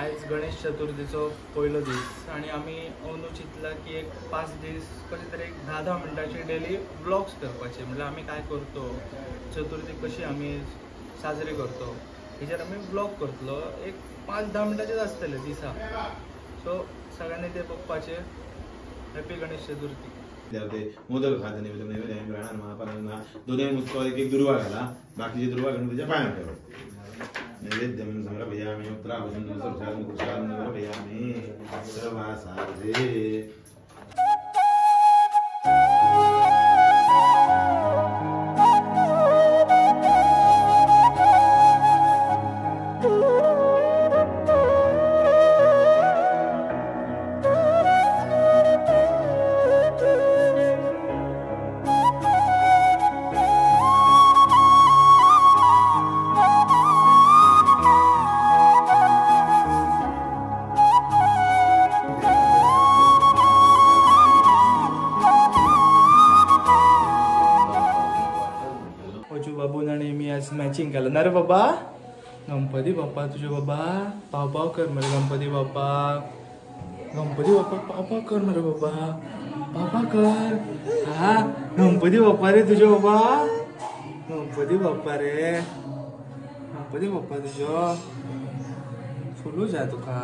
आज गणेश चतुर्थीचो पहिलो दीस आणि आम्ही अंदू चिंतला की एक 5 दीस कशें तरी एक 10-10 मिनटाचे डेली ब्लॉग्स करपाचे. म्हणजे आम्ही काय करतो, चतुर्थी कशी आम्ही साजरी करतो हेचेर आम्ही ब्लॉग करतलो. एक 5-10 मिनटाचेच आसतले दिसा. सो सगळ्यांनी ते बघपाचे. हॅपी गणेश चतुर्थी. मोदक खात नैवेद्य महापारायणा दोन्ही मुतको एक दुर्वा घाला, बाकीचे दुर्वा गणपतीच्या पायात ठेवा. नैवेद्य म्हणून समर्पयामि उत्तराभूषण सर्वसाधारण कुशाल समर्पयामि सर्वासाधे. बाबून आणि मी आज मॅचिंग केलं ना रे बाबा. गणपती बाप्पा तुझे बाबा पाव पाव कर मरे. गणपती बाप्पा पाव पाव कर मरे बाबा. पापा कर. हा गणपती बाप्पा रे तुझे बाबा. गणपती बाप्पा रे. गणपती बाप्पा तुझ्या फुलू जा. तुका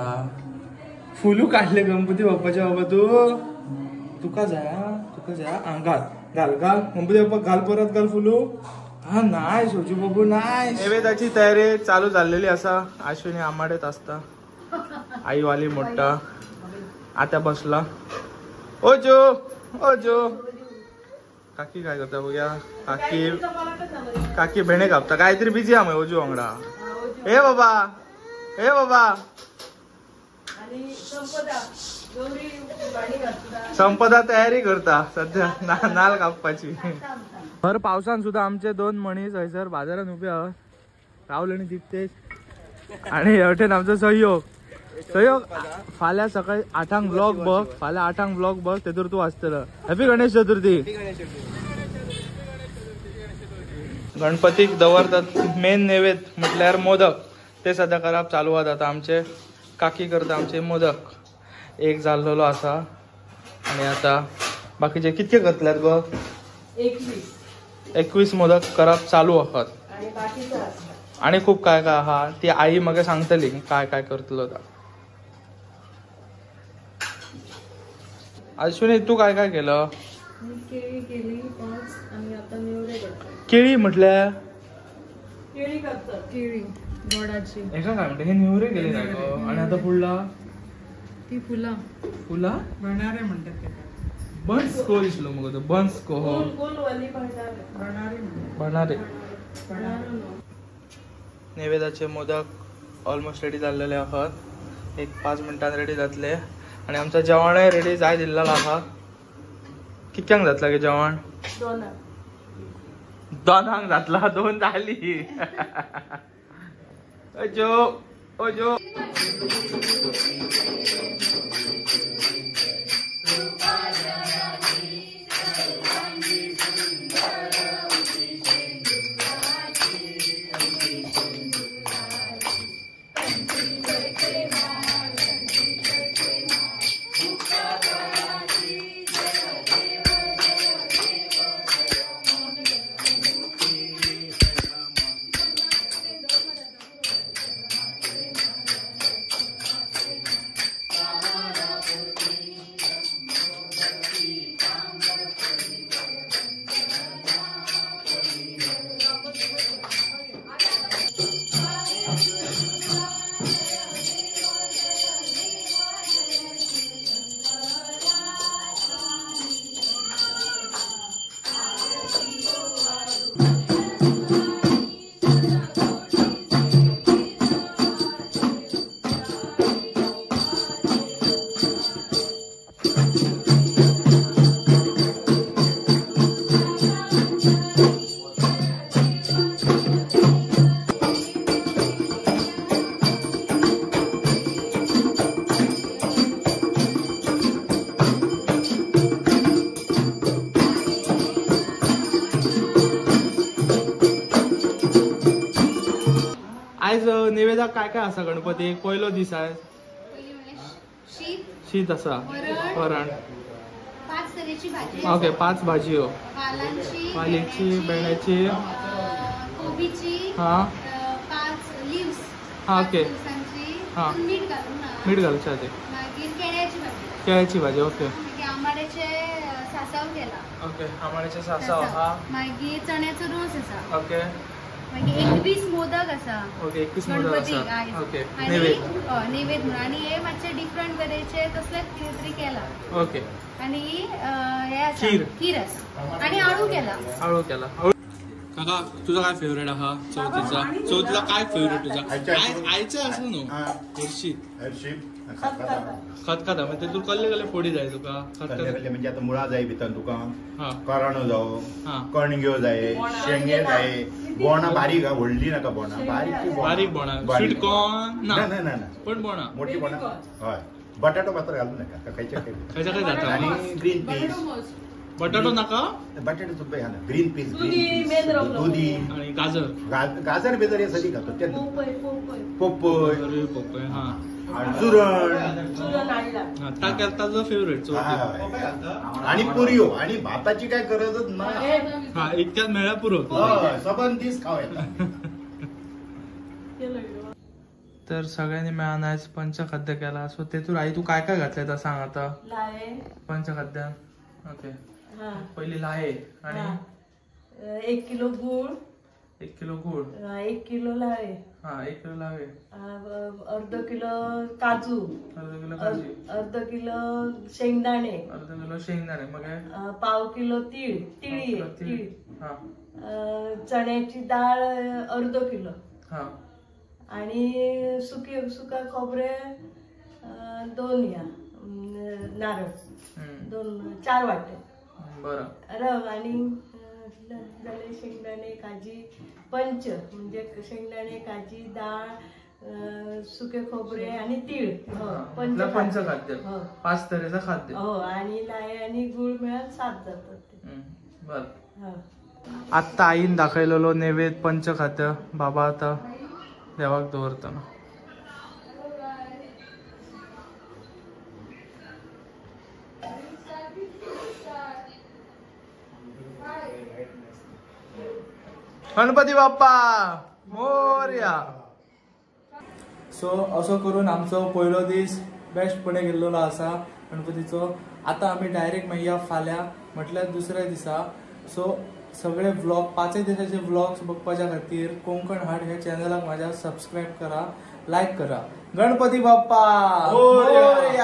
फुलू काढले गणपती बाप्पाच्या बाबा. तुका जा घाल घाल घाल. गणपती बाप्पा घाल परत घाल फुलू. हा नाही सोजू बाबू नाही. नैवेद्याची तयारी चालू झालेली असा. अश्विनी आंबाड्यात असता. आई वाली मोठा आता बसला. ओजो काकी काय करता बघूया. काकी भेणे कापता काहीतरी बिझी आम्ही ओजू वांगडा. हे बाबा संपदा तयारी करता सध्या नाल कापपाची. भर पावसान सुद्धा आमचे 2 मनीस हयसर बाजारात उभे आहोत. राहुल आणि दिप्तेश आणि हेवटेन आमचा सहयोग. फाल्यां सकाळी 8 ब्लॉग बघ. फाल्यां 8 ब्लॉग बघ. तेतूर तू वाचतलं. हॅपी गणेश चतुर्थी. गणपतीक दवरतात मेन नैवेद्य म्हटल्यार मोदक. ते सध्या करप चालू आहात. आता आमचे काकी करता आमचे मोदक. एक जाल्लेलो असा आणि आता बाकीचे कितके करतल्यात गो. 21 मोदक करप चालू आहात. आणि खूप काय काय आहा ती आई मग सांगतली काय काय करतलो. अश्विनी तू काय काय केलं. केळी म्हटल्या गोडाची एका काय म्हणते हे निवरे गेले काय गो. आणि आता पुढला ती फुला बनारे म्हणतात ते. बन्सको दिसलो मग बन्सको. हो बनारे. नैवेद्याचे मोदक ऑलमोस्ट रेडी झालेले आहात. एक 5 मिनिटांत रेडी जातले. आणि आमचं जेवणही रेडी जाय दिलेला आहा. कितक्यांक जातला गे जेवण. 2 जातला. 2 झाली. ओजो आयज नैवेद्याक काय काय आसा गणपतीक? पयलो दीस आहे. शीत आसा, वरण, 5 तरेची भाजी. ओके 5 भाजयो. वालांची, भेंड्याची, कोबीची, हा 5 लिव्स. हा ओके. हा. मीठ घालून. मीठ घालूचा ते. मागीर केळ्याची भाजी. केळ्याची भाजी ओके. मागीर आंबाड्याचे सासाव केला. ओके आंबाड्याचे सासाव हा. मागीर चण्याचो रोस आसा. ओके. मागीर 21 मोदक आसा. ओके 21 मोदक आसा. ओके नैवेद्य म्हणून आणि हे मातशे डिफरंट तरेचे तसलेच कितें केला. ओके. आणि हे आसा खीर आसा आणि आळू केला. काका तुझा काय फेवरेट आहा चवथीचा काय फेवरेट तुझा? आयचं असं न्हू हरशीत खतखता म्हणजे तू कसले फोडी जाय तुका? खतखतले म्हणजे आता मुळा जाय भितर तुका, हा करणो जावो, कणग्यो जाय, शेंगे जाय, बोणा बारीक व्हडली नाका बोणा, बारीक बोणा, स्वीट कॉर्न ना पण बोणा मोठी बोणा हय. बटाटो मात्र घालू नका खयच्या काय जाता. आणि ग्रीन पीस. बटाटो नाका, बटाटे तुका घाला, ग्रीन पीस, दुधी आणि गाजर बेजर हे सगळी घालतो. पोपय हा चुरण ताजो फेवरेट. आणि पुरयो आणि भाताची काय गरजच नाही. हा इतक्यात मेळ्या पुरो सबन दीस खावायचा. तर सगळ्यांनी मिळून आज पंचखाद्य केला. सो तेतून आई तू काय काय घातलंय तर सांग आता. पंचखाद्यान ओके. पहिली लाये आणि 1 किलो गूळ, 1 किलो गूळ, 1 किलो लावे, हा 1 किलो लावे, अर्ध किलो काजू, अर्ध किलो शेंगदाणे, मग पाव किलो तीळ, चण्याची डाळ अर्ध किलो, आणि सुका खोबरे 2 नारळ 4 वाटे. रव आणि झाले शेंगदाणे काजी पंच म्हणजे शेंगदाणे काजी डाळ सुके खोबरे आणि तीळ पंचखाद्य 5 तऱ्हेचं खाद्य. हो आणि लाय आणि गुळ मिळून 7 जातात. आता आईन दाखवलेलो नैवेद्य पंचखाद्य बाबा आता देवाक दवरतना. गणपती बाप्पा मोरया. सो असो करून आमचो पयलो दीस बेस्टपणे गेल्लो आसा गणपतीचो. आता आम्ही डायरेक्ट मेळया फाल्यां म्हटल्यार दुसऱ्या दिसा. सो सगळे व्लॉग 5 दिसाचे व्लॉग्स बघपाच्या खातीर कोंकण हाट ह्या चॅनलाक माझ्या सबस्क्राईब करा, लाईक करा. गणपती बाप्पा मोरया.